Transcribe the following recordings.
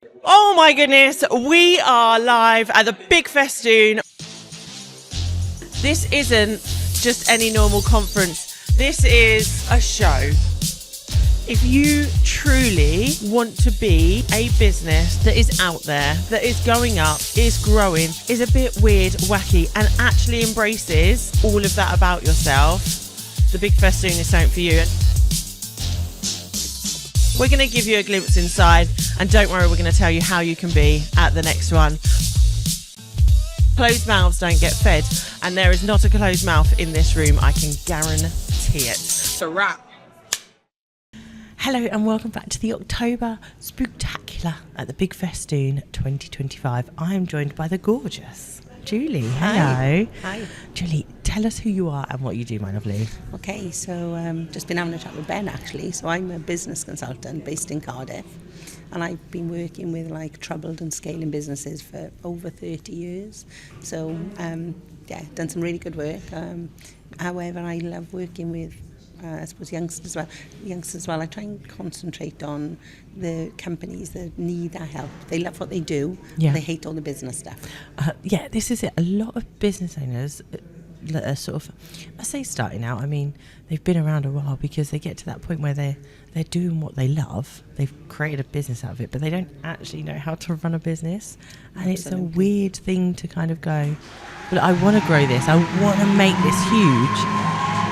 Oh my goodness, we are live at the Big Festoon. This isn't just any normal conference. This is a show. If you truly want to be a business that is out there, that is going up, is growing, is a bit weird, wacky, and actually embraces all of that about yourself, the Big Festoon is something for you. We're going to give you a glimpse inside, and don't worry, we're going to tell you how you can be at the next one. Closed mouths don't get fed, and there is not a closed mouth in this room, I can guarantee it. It's a wrap. Hello and welcome back to the October Spooktacular at the Big Festoon 2025. I am joined by the gorgeous Julie. Hello. Hi. Julie, tell us who you are and what you do, my lovely. Okay, so just been having a chat with Ben actually. So I'm a business consultant based in Cardiff, and I've been working with troubled and scaling businesses for over 30 years. So done some really good work. However, I love working with I suppose youngsters as well. I try and concentrate on the companies that need our help. They love what they do, but they hate all the business stuff. This is it. A lot of business owners that are sort of, I say starting out, I mean, they've been around a while because they get to that point where they're doing what they love. They've created a business out of it, but they don't actually know how to run a business. And Absolutely. It's a weird thing to kind of go, but I want to grow this. I want to make this huge.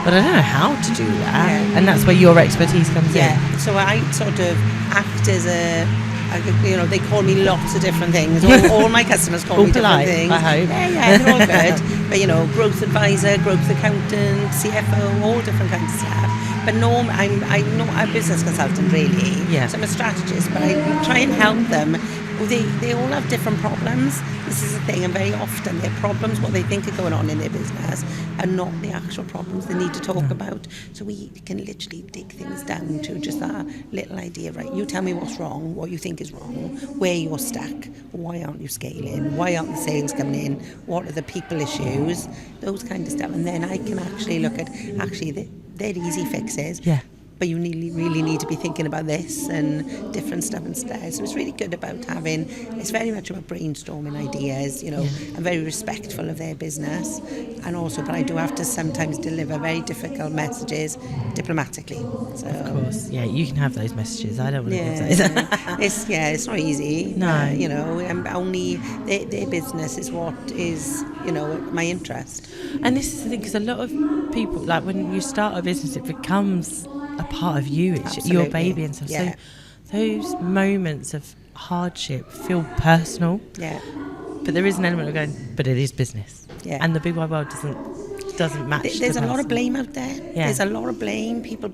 But I don't know how to do that, and that's where your expertise comes in. Yeah, so I sort of act as they call me lots of different things. All my customers call me polite, different things. I hope. Yeah, they're all good. But growth advisor, growth accountant, CFO, all different kinds of stuff. But I'm not a business consultant really. Yeah. So I'm a strategist, but I try and help them. They all have different problems. This is the thing, and very often their problems, what they think are going on in their business, are not the actual problems they need to talk about. So we can literally dig things down to just that little idea, right? You tell me what's wrong, what you think is wrong, where you're stuck, why aren't you scaling, why aren't the sales coming in, what are the people issues, those kind of stuff. And then I can actually look at, they're easy fixes. Yeah. But you really need to be thinking about this and different stuff instead. So it's really good about it's very much about brainstorming ideas, I'm very respectful of their business. And also, but I do have to sometimes deliver very difficult messages diplomatically. So, of course, you can have those messages. I don't want to give those. It's not easy. No. Only their business is what is, my interest. And this is the thing, because a lot of people, when you start a business, it becomes a part of you. It's Absolutely. your baby and stuff. Yeah. So those moments of hardship feel personal. Yeah. But there is an element of going, but it is business. Yeah. And the big wide world doesn't match. There's a lot of blame out there. Yeah. There's a lot of blame. People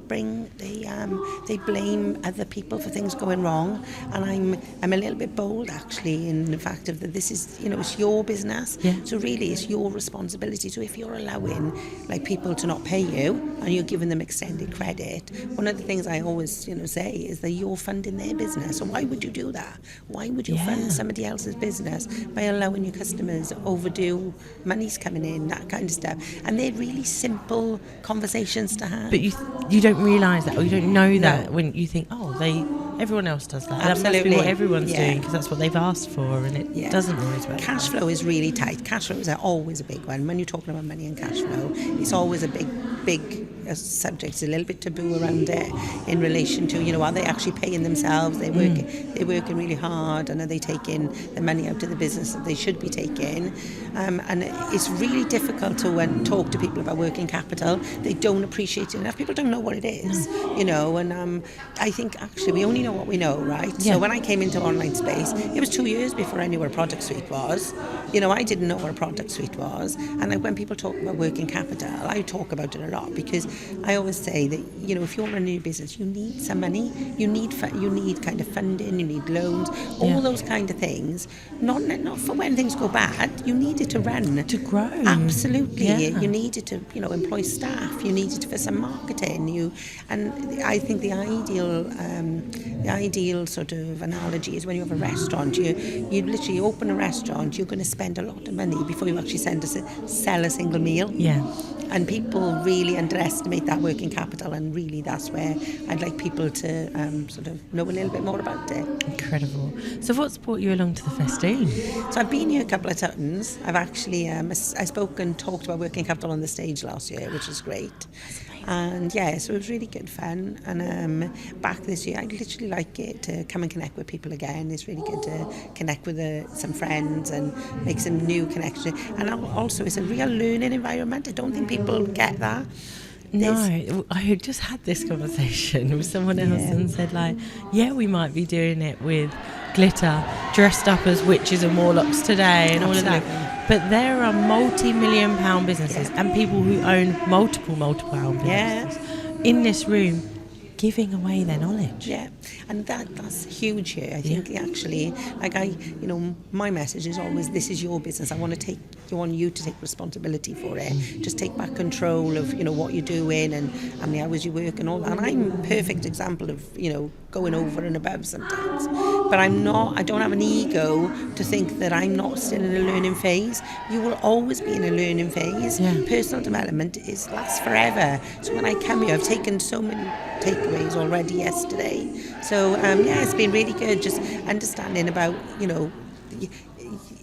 they blame other people for things going wrong, and I'm a little bit bold actually in the fact of that this is it's your business. Yeah. So really it's your responsibility. So if you're allowing people to not pay you and you're giving them extended credit, one of the things I always say is that you're funding their business. So why would you do that? Why would you fund somebody else's business by allowing your customers overdue money's coming in, that kind of stuff? And they're really simple conversations to have. But you don't realise that, or you don't know that when you think, everyone else does that. Absolutely. That must be what everyone's doing, because that's what they've asked for, and it doesn't always work. Cash flow is really tight. Cash flow is always a big one. When you're talking about money and cash flow, it's always a big subject. It's a little bit taboo around it in relation to, are they actually paying themselves? They're working really hard, and are they taking the money out of the business that they should be taking? And it's really difficult to talk to people about working capital. They don't appreciate it enough. People don't know what it is, and I think actually we only know what we know, right? Yeah. So when I came into online space, it was 2 years before I knew what a product suite was. I didn't know what a product suite was. And when people talk about working capital, I talk about it a lot, because I always say that, if you're a new business, you need some money, you need kind of funding, you need loans, all those kind of things. Not for when things go bad. You need it to run, to grow. Absolutely. Yeah. You need it to employ staff. You need it for some marketing. And I think the ideal sort of analogy is when you have a restaurant. You literally open a restaurant. You're going to spend a lot of money before you actually sell a single meal. Yeah. and people really underestimate that working capital, and really that's where I'd like people to sort of know a little bit more about it. Incredible. So what's brought you along to the Festoon? So I've been here a couple of times. I've actually I spoke and talked about working capital on the stage last year, which was great. And yeah, so it was really good fun. And back this year, I'd literally like it to come and connect with people again. It's really good to connect with some friends and make some new connections. And also, it's a real learning environment. I don't think people get that. No, I just had this conversation with someone else and said, like, yeah, we might be doing it with glitter, dressed up as witches and warlocks today and all of that. But there are multi-million pound businesses and people who own multiple pound businesses in this room giving away their knowledge. Yeah, and that's huge here. I think actually, like my message is always, this is your business. I want you to take responsibility for it. Just take back control of, what you're doing and how many hours you work and all that. And I'm a perfect example of, going over and above sometimes. But I don't have an ego to think that I'm not still in a learning phase. You will always be in a learning phase. Yeah. Personal development lasts forever. So when I come here, I've taken so many takeaways already yesterday. So it's been really good just understanding about,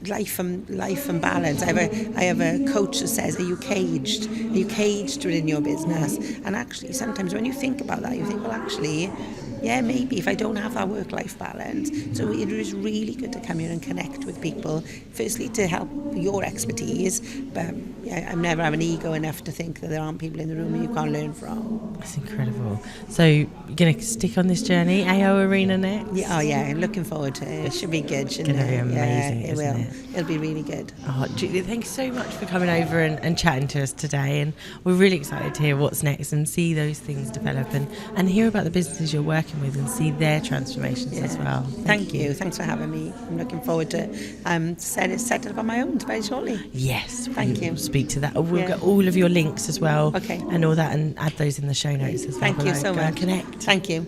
life and balance. I have a coach that says, are you caged? Are you caged within your business? And actually sometimes when you think about that, you think, well, actually, maybe if I don't have that work-life balance. So it is really good to come here and connect with people, firstly to help your expertise, but I never have an ego enough to think that there aren't people in the room who you can't learn from. That's incredible. So you're going to stick on this journey, AO Arena next? I'm looking forward to it. It should be good, shouldn't it? It's going to be amazing, it will. It'll be really good. Oh, Julie, thank you so much for coming over and chatting to us today, and we're really excited to hear what's next and see those things develop and hear about the businesses you're working with and see their transformations as well. Thank you. Thanks for having me. I'm looking forward to set it up on my own very shortly. Yes. Thank you. Speak to that. We'll get all of your links as well. Okay. And all that and add those in the show notes as well. Thank you so much. Go and connect. Thank you.